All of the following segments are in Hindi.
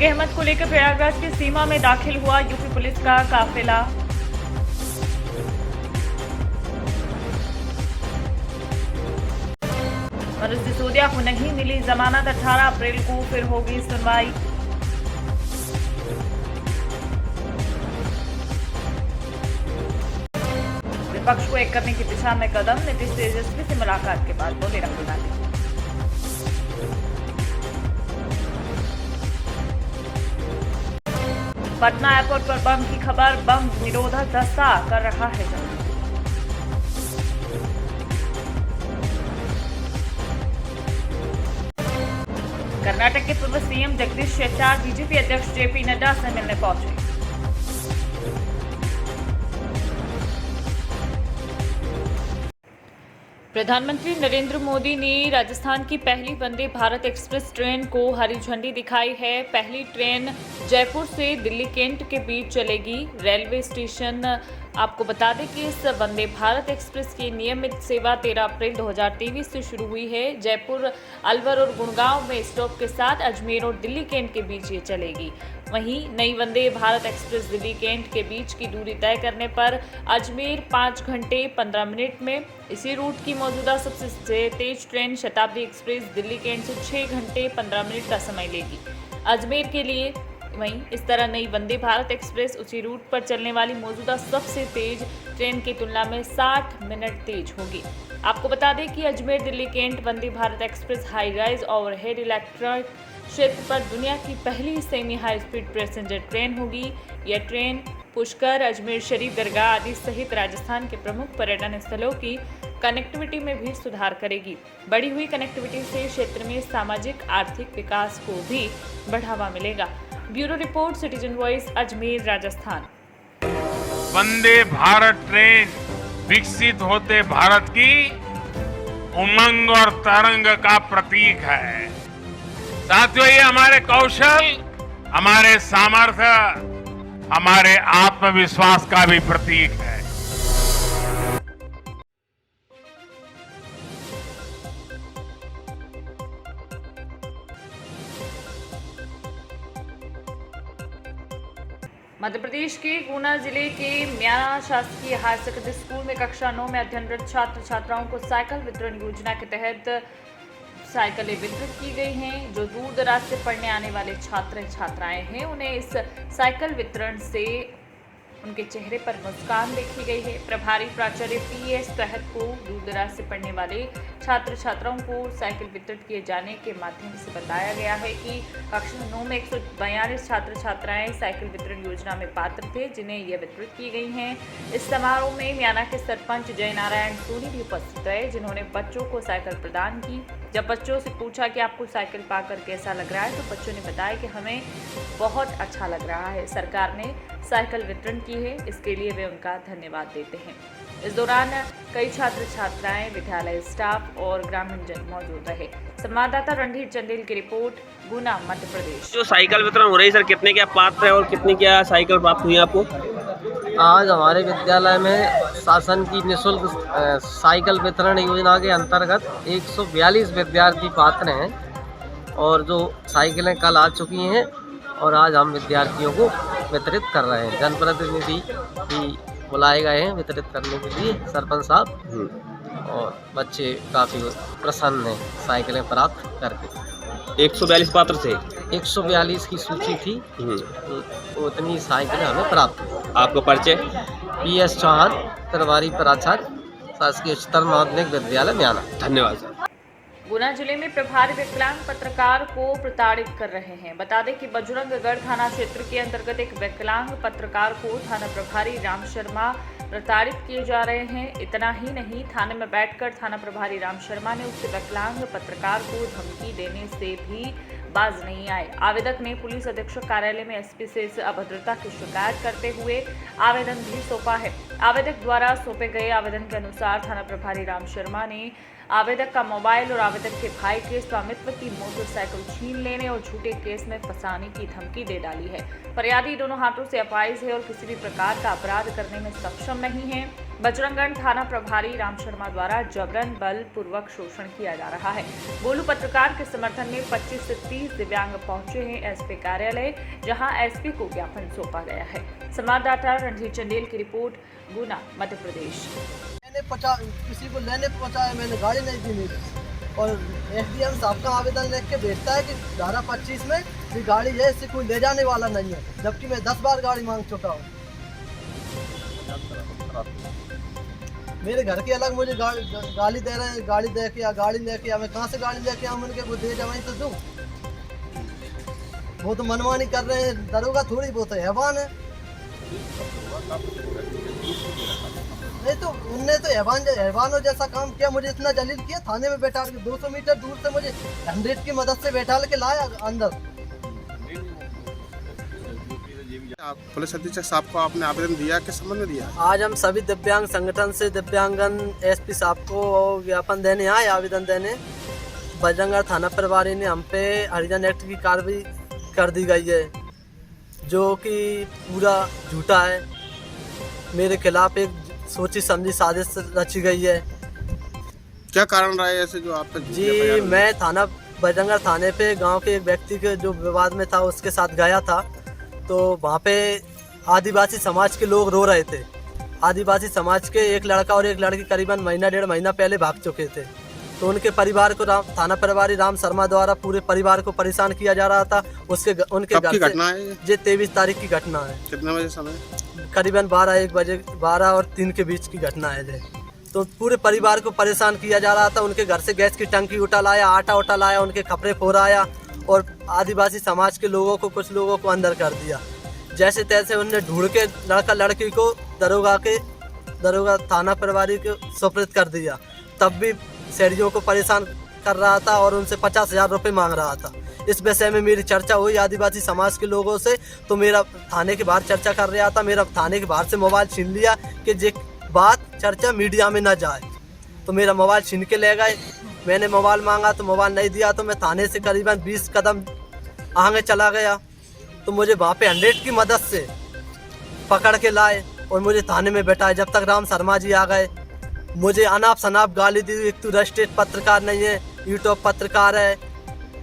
जंग अहमद को लेकर प्रयागराज की सीमा में दाखिल हुआ यूपी पुलिस का काफिला। मनोज सिसोदिया को नहीं मिली जमानत, 18 अप्रैल को फिर होगी सुनवाई। विपक्ष को एक करने की दिशा में कदम, नीतीश तेजस्वी से मुलाकात के बाद बोले राहुल गांधी। पटना एयरपोर्ट पर बम की खबर, बम निरोधक दस्ता कर रहा है जांच। कर्नाटक के पूर्व सीएम जगदीश शेट्टार बीजेपी अध्यक्ष जेपी नड्डा से मिलने पहुंचे। प्रधानमंत्री नरेंद्र मोदी ने राजस्थान की पहली वंदे भारत एक्सप्रेस ट्रेन को हरी झंडी दिखाई है। पहली ट्रेन जयपुर से दिल्ली कैंट के बीच चलेगी। रेलवे स्टेशन आपको बता दें कि इस वंदे भारत एक्सप्रेस की नियमित सेवा 13 अप्रैल 2023 से शुरू हुई है। जयपुर, अलवर और गुड़गांव में स्टॉप के साथ अजमेर और दिल्ली कैंट के बीच ये चलेगी। वहीं नई वंदे भारत एक्सप्रेस दिल्ली कैंट के बीच की दूरी तय करने पर अजमेर 5 घंटे 15 मिनट में, इसी रूट की मौजूदा सबसे तेज ट्रेन शताब्दी एक्सप्रेस दिल्ली कैंट से 6 घंटे 15 मिनट का समय लेगी अजमेर के लिए। वहीं इस तरह नई वंदे भारत एक्सप्रेस उसी रूट पर चलने वाली मौजूदा सबसे तेज ट्रेन की तुलना में 60 मिनट तेज होगी। आपको बता दें कि Ajmer Delhi cantt Vande Bharat express high rise overhead electric क्षेत्र पर दुनिया की पहली semi high speed passenger train होगी। यह ट्रेन पुष्कर, अजमेर शरीफ दरगाह आदि सहित राजस्थान के प्रमुख पर्यटन स्थलों की कनेक्टिविटी में भी सुधार करेगी। बढ़ी हुई कनेक्टिविटी से क्षेत्र में सामाजिक आर्थिक विकास को भी बढ़ावा मिलेगा। Bureau report, citizen voice, Ajmer, Rajasthan. Vande Bharat train विकसित होते भारत की उमंग और तरंग का प्रतीक है। साथियों, ये हमारे कौशल, हमारे सामर्थ्य, हमारे आत्मविश्वास का भी प्रतीक है। मध्य प्रदेश के गुना जिले के म्याना शासकीय हायर सेकेंडरी स्कूल में कक्षा 9 में अध्ययनरत छात्र छात्राओं को साइकिल वितरण योजना के तहत साइकिलें वितरित की गई हैं। जो दूर दराज से पढ़ने आने वाले छात्र छात्राएं हैं, उन्हें इस साइकिल वितरण से उनके चेहरे पर मुस्कान देखी गई है। प्रभारी प्राचार्य पीएस तहत को दूर दराज से पढ़ने वाले छात्र छात्राओं को साइकिल वितरित किए जाने के माध्यम से बताया गया है कि कक्षा 9 में 142 छात्र छात्राएं साइकिल वितरण योजना में पात्र थे, जिन्हें यह वितरित की गई हैं। इस समारोह में म्याना के सरपंच जय नारायण सोनी भी उपस्थित रहे, जिन्होंने बच्चों को साइकिल प्रदान की। जब बच्चों से पूछा कि आपको साइकिल पाकर कैसा लग रहा है, तो बच्चों ने बताया कि हमें बहुत अच्छा लग रहा है। सरकार ने साइकिल वितरण की है, इसके लिए वे उनका धन्यवाद देते हैं। इस दौरान कई छात्र छात्राएं, विद्यालय स्टाफ और ग्रामीण जन मौजूद रहे। संवाददाता रणधीर चंदेल की रिपोर्ट, गुना, मध्य प्रदेश। जो साइकिल वितरण हो रही है सर, कितने क्या पात्र है और कितनी क्या साइकिल प्राप्त हुई आपको? आज हमारे विद्यालय में शासन की निःशुल्क साइकिल वितरण योजना के अंतर्गत 142 विद्यार्थी पात्र हैं और जो साइकिलें कल आ चुकी हैं और आज हम विद्यार्थियों को वितरित कर रहे हैं। जनप्रतिनिधि भी बुलाए गए हैं वितरित करने के लिए, सरपंच साहब, और बच्चे काफ़ी प्रसन्न हैं साइकिलें प्राप्त करके। 142 पात्र थे, 142 की सूची थी, तो उतनी साइकिलें हमें प्राप्त हुई। आपको परिचय? पीएस चौहान, प्रभारी प्राचार्य, शासकीय उच्चतर माध्यमिक विद्यालय म्याना। धन्यवाद सर। गुना जिले में प्रभारी विकलांग पत्रकार को प्रताड़ित कर रहे हैं। बता दें कि बजरंगगढ़ थाना क्षेत्र के अंतर्गत एक विकलांग पत्रकार को थाना प्रभारी राम शर्मा प्रताड़ित किए जा रहे हैं। इतना ही नहीं, थाने में बैठकर थाना प्रभारी राम शर्मा ने उस विकलांग पत्रकार को धमकी देने से भी बाज नहीं आए। आवेदक ने पुलिस अधीक्षक कार्यालय में एसपी से इस अभद्रता की शिकायत करते हुए आवेदन भी सौंपा है। आवेदक द्वारा सौंपे गए आवेदन के अनुसार थाना प्रभारी राम शर्मा ने आवेदक का मोबाइल और आवेदक के भाई के स्वामित्व की मोटरसाइकिल छीन लेने और झूठे केस में फंसाने की धमकी दे डाली है। फरियादी दोनों हाथों से अपाहिज है और किसी भी प्रकार का अपराध करने में सक्षम नहीं है। बजरंगगढ़ थाना प्रभारी राम शर्मा द्वारा जबरन बल पूर्वक शोषण किया जा रहा है। गोलू पत्रकार के समर्थन में 25 से 30 दिव्यांग पहुंचे हैं एसपी कार्यालय, जहां एसपी को ज्ञापन सौंपा गया है। संवाददाता रणजीत चंदेल की रिपोर्ट, गुना, मध्य प्रदेश। किसी को लेने पहुंचा है, मैंने गाड़ी नहीं दी मेरी, और एसडीएम साहब का आवेदन लिख के भेजता है कि धारा 25 में भी गाड़ी है, इससे कोई ले जाने वाला नहीं है, जबकि मैं 10 बार गाड़ी मांग चुका हूँ। मेरे घर के अलग मुझे गाली दे रहे हैं, गाड़ी दे के या गाड़ी लेके या मैं कहाँ से गाड़ी लेके आऊँ, उनके वो दे जाए तो दूँ। वो तो मनमानी कर रहे हैं, दरोगा थोड़ी, वो तो हैवान है। नहीं तो उनने तो हैवानों जैसा काम किया, मुझे इतना जलील किया, थाने में बैठा के 200 मीटर दूर से मुझे 100 की मदद से बैठा के लाया अंदर। पुलिस अधीक्षक साहब को आपने आवेदन दिया, किस संबंध में दिया? आज हम सभी दिव्यांग संगठन से दिव्यांगन एसपी साहब को ज्ञापन देने आए, आवेदन देने। बजरंगगढ़ थाना प्रभारी ने हम पे हरिजन एक्ट की कार्रवाई कर दी गई है, जो कि पूरा झूठा है। मेरे खिलाफ एक सोची समझी साजिश रची गई है। क्या कारण रहा है ऐसे जो आप पे? जी, मैं थाना बजरंगगढ़ थाने पे गांव के एक व्यक्ति के जो विवाद में था उसके साथ गया था, तो वहाँ पे आदिवासी समाज के लोग रो रहे थे। आदिवासी समाज के एक लड़का और एक लड़की करीबन महीना 1.5 महीना पहले भाग चुके थे, तो उनके परिवार को थाना प्रभारी राम शर्मा द्वारा पूरे परिवार को परेशान किया जा रहा था। उनके घर से घटना है ये 23 तारीख की घटना है। कितने बजे समय? करीबन 12-1 बजे, 12 और 3 के बीच की घटना है ये। तो पूरे परिवार को परेशान किया जा रहा था। उनके घर से गैस की टंकी उठा लाया, आटा उठा लाया, उनके कपड़े फोड़ाया और आदिवासी समाज के लोगों को, कुछ लोगों को अंदर कर दिया। जैसे तैसे उन्होंने ढूंढ के लड़का लड़की को दरोगा थाना प्रभारी को सुपुर्द कर दिया। तब भी शहरियों को परेशान कर रहा था और उनसे 50,000 रुपये मांग रहा था। इस विषय में मेरी चर्चा हुई आदिवासी समाज के लोगों से, तो मेरा थाने के बाहर चर्चा कर रहा था। मेरा थाने के बाहर से मोबाइल छीन लिया कि ये बात चर्चा मीडिया में न जाए, तो मेरा मोबाइल छीन के ले गए। मैंने मोबाइल मांगा तो मोबाइल नहीं दिया, तो मैं थाने से करीबन 20 कदम आगे चला गया, तो मुझे वहाँ पे 100 की मदद से पकड़ के लाए और मुझे थाने में बैठाए। जब तक राम शर्मा जी आ गए, मुझे अनाप शनाप गाली दी। एक तो रजिस्ट्रेट पत्रकार नहीं है, यूट्यूब पत्रकार है,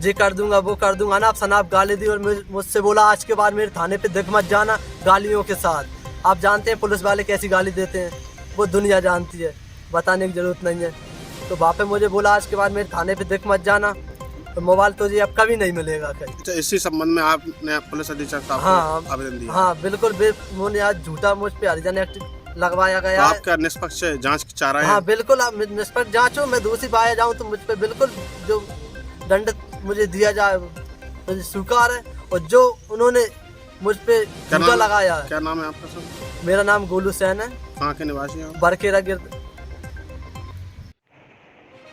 ये कर दूंगा वो कर दूंगा, अनाप शनाप गाली दी। और मुझसे बोला आज के बाद मेरे थाने पे दिख मत जाना गालियों के साथ। आप जानते हैं पुलिस वाले कैसी गाली देते हैं, वो दुनिया जानती है, बताने की जरूरत नहीं है। तो वहाँ पे मुझे बोला आज के बाद मेरे थाने पे दिख मत जाना, तो मोबाइल तो जी अब कभी नहीं मिलेगा कहीं। अच्छा, इसी संबंध में आपने पुलिस अधीक्षक साहब को आवेदन दिया? हाँ बिल्कुल, उन्होंने आज झूठा मुझ पे हरिजन एक्ट लगवाया गया है। आप क्या निष्पक्ष जांच चाह रहे हैं? हाँ बिल्कुल, आप निष्पक्ष जांच हो, मैं दोषी पाया जाऊँ तो मुझ पे बिल्कुल जो दंड मुझे दिया जाए मुझे स्वीकार है। और जो उन्होंने मुझ पे झूठा लगाया है। क्या नाम है आपका सर? मेरा नाम गोलू सैन है। कहाँ के निवासी हैं? बरकेरा गिर्द।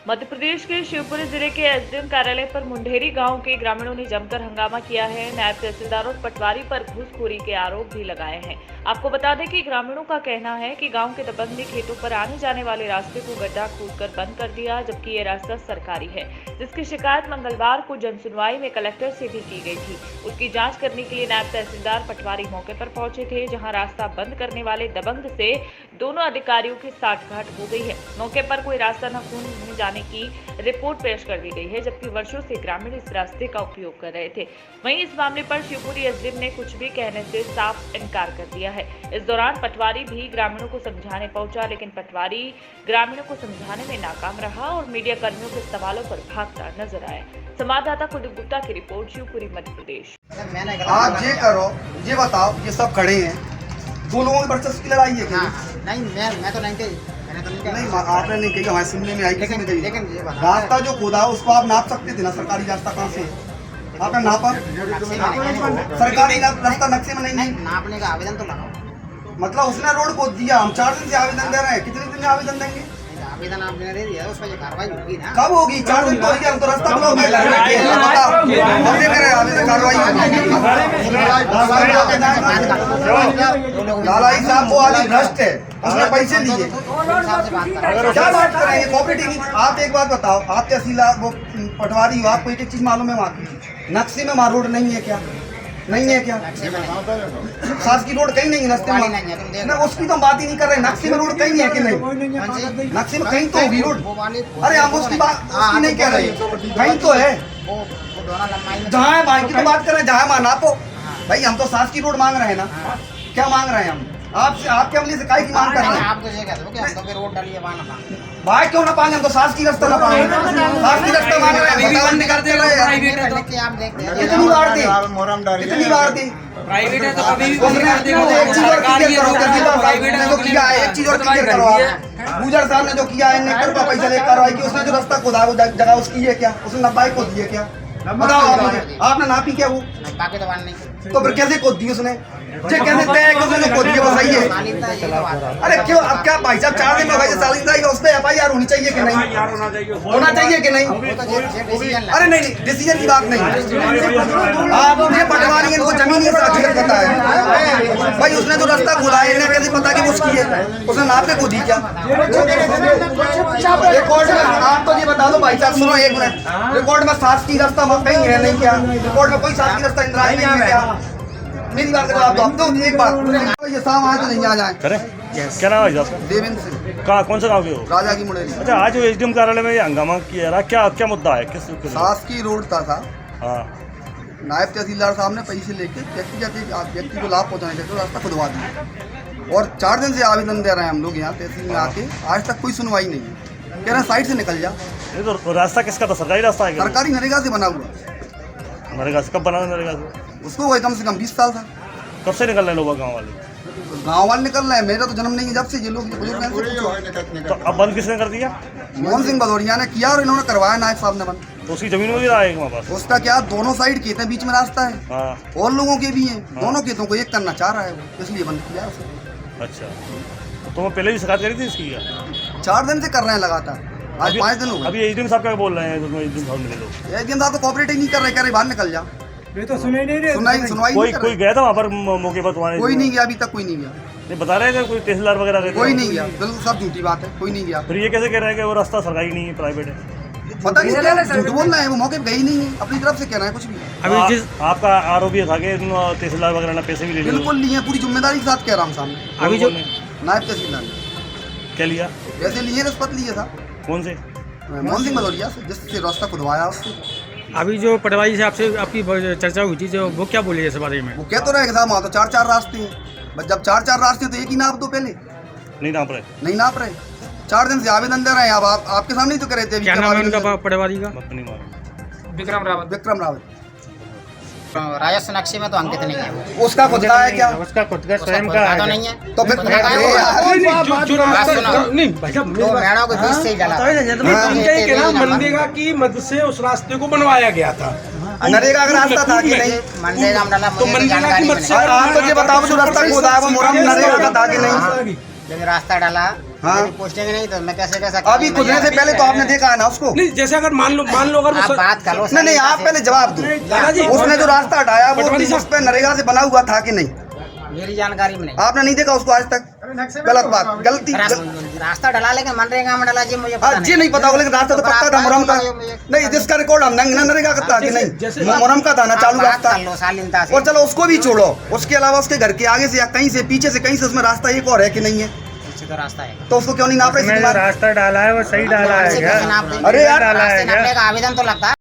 मध्य प्रदेश के शिवपुरी जिले के एसडीएम कार्यालय पर मुंडेरी गांव के ग्रामीणों ने जमकर हंगामा किया है। नायब तहसीलदार और पटवारी पर घूसखोरी के आरोप भी लगाए हैं। आपको बता दें कि ग्रामीणों का कहना है कि गांव के दबंग ने खेतों पर आने जाने वाले रास्ते को गड्ढा खोदकर बंद कर दिया, जबकि ये रास्ता सरकारी है, जिसकी शिकायत मंगलवार को जनसुनवाई में कलेक्टर से भी की गई थी। उसकी जाँच करने के लिए नायब तहसीलदार पटवारी मौके पर पहुंचे थे, जहाँ रास्ता बंद करने वाले दबंग से दोनों अधिकारियों की साठगांठ हो गई है। मौके पर कोई रास्ता न खून जाने की रिपोर्ट पेश कर दी गई है, जबकि वर्षों से ग्रामीण इस रास्ते का उपयोग कर रहे थे। वहीं इस मामले पर शिवपुरी एसडीएम ने कुछ भी कहने से साफ इनकार कर दिया है। इस दौरान पटवारी भी ग्रामीणों को समझाने पहुंचा, लेकिन पटवारी ग्रामीणों को समझाने में नाकाम रहा और मीडिया कर्मियों के सवालों पर भागता नजर आया। संवाददाता कुलदीप गुप्ता की रिपोर्ट, शिवपुरी, मध्य प्रदेश। आप ये करो, ये बताओ, ये सब खड़े हैं, दो लोगों में वर्चस्व की लड़ाई है। नहीं, मैं तो नहीं कही, नहीं, आपने नहीं कही, हमारे सुनने में आई, किसी ने कही। रास्ता जो खोदा है उसको आप नाप सकते थे ना, सरकारी रास्ता कहाँ से आपने नापा? सरकारी रास्ता नक्शे में नहीं नापने का आवेदन तो लगाओ। मतलब उसने रोड खोद दिया, हम 4 दिन से आवेदन दे रहे हैं, कितने दिन में आवेदन देंगे? आवेदन आपने दे दिया, उस पर कार्रवाई होगी ना? कब होगी? 4 दिन तो हो गया, हम तो रास्ता ब्लॉक है, लालाई साहब वो आदमी भ्रष्ट है, उसने पैसे लिए। क्या बात कर रहे हैं, कोऑपरेटिव? आप एक बात बताओ, आप तहसीलदार वो पटवारी हो, आपको एक चीज मालूम है, वहाँ की नक्शे में वहाँ रोड नहीं है क्या? नहीं है क्या? शासकीय रोड कहीं नहीं है रास्ते वाली नहीं है, तुम में। देख मैं उसकी तो हम बात ही नहीं कर रहे। नक्शे में रोड कहीं है कि नहीं? नक्शे में कहीं तो होगी रोड। वो वाली अरे हम उसकी बात उसकी नहीं कह रहे, कहीं तो है। वो दोनों लंबाई में जहाँ है भाई की तो बात कर रहे हैं, जहाँ माना तो भाई हम तो शासकीय रोड मांग रहे हैं ना। क्या मांग रहे हैं हम? आपसे आपके हमले से काय की मांग कर रहे हैं? आप तो ये कहते हो कि हम तो फिर रोड डालिए वहाँ ना भाई क्यों ना पाएंगे? हम तो शासकीय रास्ता ना पाएंगे। शासकीय रास्ता मांग रहे हैं, बताओ नहीं करते रहे। लिख के आप देखते हैं कितनी बार दी? कितनी बार दी? प्राइवेट है तो कभी भी उसने एक चीज और क्लियर करो, प्राइवेट ने जो किया है एक चीज और क्लियर करो आप। गुजर साहब ने जो किया है, 1 करोड़ का पैसा लेकर कार्रवाई की। उसने जो रास्ता खोदा वो जगह उसकी है क्या? उसने 90 को दिए क्या? बताओ आप मुझे, आपने नापी क्या वो? बाकी तो बात नहीं। तो फिर कैसे खोद दी उसने? जे कहते तय कि उसने जो खोद दिया वो सही है। सालिंदा ये तो बात है। अरे क्यों? अब क्या भाई साहब 4 दिन में भाई सालिंदा का उस पे FIR होनी चाहिए कि नहीं? होना चाहिए कि नहीं? वो तो ये डिसीजन अरे नहीं डिसीजन की बात नहीं। आप मुझे पटवारी इनको जमीन ही साक्षरत पता है भाई। उसने जो रास्ता खोदा है इन्हें कैसे पता कि वो उसकी है? उसने नाप के खोदी क्या? रिकॉर्ड में आप तो ये बता दो भाई साहब, सुनो एक मिनट। रिकॉर्ड में शासकीय रास्ता कहीं है नहीं क्या? रिकॉर्ड में कोई शासकीय रास्ता इंदिरा नहीं है क्या? मेरी बात का जवाब दो। अब तो एक बात ये साहब आए तो नहीं आ जाए। करें क्या नाम है आपका? देवेंद्र सिंह, कहाँ कौन सा गाँव के हो? राजा की मुड़ेली। अच्छा, आज जो SDM कार्यालय में ये हंगामा किया रहा, क्या क्या मुद्दा है? किस शासकीय रोड था हाँ नायब तहसीलदार साहब ने पैसे लेके व्यक्ति को लाभ पहुंचाने के रास्ता खुदवा दिया और 4 दिन से आवेदन दे रहे हैं हम लोग यहाँ तहसील में आके। आज तक कोई सुनवाई नहीं है। कह रहे हैं साइड से निकल जा। ये तो रास्ता किसका था? सरकारी रास्ता है क्या? सरकारी नरेगा से बना हुआ। नरेगा से कब बना? नरेगा से उसको वही कम से कम 20 साल था। कब से निकल रहे हैं लोग गाँव वाले? गाँव वाले निकल रहे हैं। मेरा तो जन्म नहीं है जब से। ये लोग बुजुर्ग हैं से तो अब बंद किसने कर दिया? मोहन सिंह भदौरिया ने किया और इन्होंने करवाया नायब साहब ने बंद। तो उसकी जमीन में भी रहा है हमारे पास? उसका क्या, दोनों साइड खेत हैं, बीच में रास्ता है हाँ और लोगों के भी हैं। दोनों खेतों को एक करना चाह रहा है वो, इसलिए बंद किया है उसने। अच्छा, तो तुम्हें पहले भी शिकायत करी थी इसकी क्या? 4 दिन से कर रहे हैं लगातार। आज 5 दिन हो गए। अभी SDM साहब क्या बोल रहे हैं? तुम्हें SDM साहब मिले लोग? SDM साहब तो कोऑपरेट ही नहीं कर रहे। कह रहे बाहर निकल जा। तो सुनाई नहीं रहे। सुनवाई कोई नहीं कर कोई रहे। गया था वहाँ पर मौके पर तुम्हारे? कोई नहीं गया अभी तक। कोई नहीं गया। नहीं बता रहे थे कोई तहसीलदार वगैरह गए थे? कोई नहीं गया। बिल्कुल सब झूठी बात है। कोई नहीं गया। फिर ये कैसे कह रहे हैं कि वो रास्ता सरकारी नहीं है, प्राइवेट है? पता नहीं क्या झूठ बोल रहे हैं। वो मौके पे गई नहीं है। अपनी तरफ से कह रहे हैं कुछ भी। अभी जिस आपका आरोप ये था कि तहसीलदार वगैरह ने पैसे भी ले लिए? बिल्कुल लिए। पूरी जिम्मेदारी के साथ कह रहा हूँ सामने। अभी जो नायब तहसीलदार ने क्या लिया? पैसे लिए, रिश्वत लिए था। कौन से? मोहन सिंह भदौरिया से, जिससे रास्ता खुदवाया उससे। अभी जो पटवारी से आपसे आपकी चर्चा हुई थी, जो वो क्या बोली इस बारे में? वो कह तो रहे साहब वहाँ तो 4 रास्ते हैं। बस जब 4 रास्ते हैं तो एक ही नाप दो। पहले नहीं नाप रहे? नहीं नाप रहे। 4 दिन से आवेदन दे रहे हैं। अब आपके सामने ही तो करे थे। क्या नाम है उनका पटवारी का? नहीं मालूम। विक्रम रावत। राजस्व नक्शे में तो अंकित नहीं है। उसका खुद का है क्या? उसका खुद का स्वयं उसका का तो है। नहीं है। तो फिर बात सुनो। नहीं भाई साहब, तो मेड़ों के बीच से ही डाला। मनरेगा की मदद से उस रास्ते को बनवाया गया था। नरेगा का रास्ता था कि नहीं? मनरेगा में डाला, तो मुझे मनरेगा की जानकारी मदद में से और आप तो ये बताओ जो रास्ता खोदा है वो मोरम नरेगा का था कि नहीं? नहीं। जब रास्ता डाला हाँ। पोस्टिंग नहीं तो मैं कैसे कह सकता? अभी खुदने से पहले तो आपने देखा है ना उसको। नहीं, जैसे अगर मान लो अगर आप बात कर लो। नहीं आप पहले जवाब दो। दादाजी, उसने जो रास्ता हटाया वो पटवारी साहब- उस पे नरेगा से बना हुआ था कि नहीं? मेरी जानकारी में नहीं। आपने नहीं देखा उसको आज तक? गलत बात, गलती। रास्ता डाला लेकिन मनरेगा में डाला जी मुझे पता जी नहीं पता होगा, लेकिन रास्ता तो पक्का था मुरम का। नहीं जिसका रिकॉर्ड हम नरेगा का था कि नहीं? मुरम का था ना चालू रास्ता। और चलो उसको भी छोड़ो। उसके अलावा उसके घर के आगे से या कहीं से पीछे से कहीं से उसमें रास्ता एक और है कि नहीं है? तो रास्ता है तो उसको क्यों नहीं नाप रहे? रास्ता डाला है वो सही डाला है क्या? अरे यार रास्ते नापने का आवेदन तो लगता है।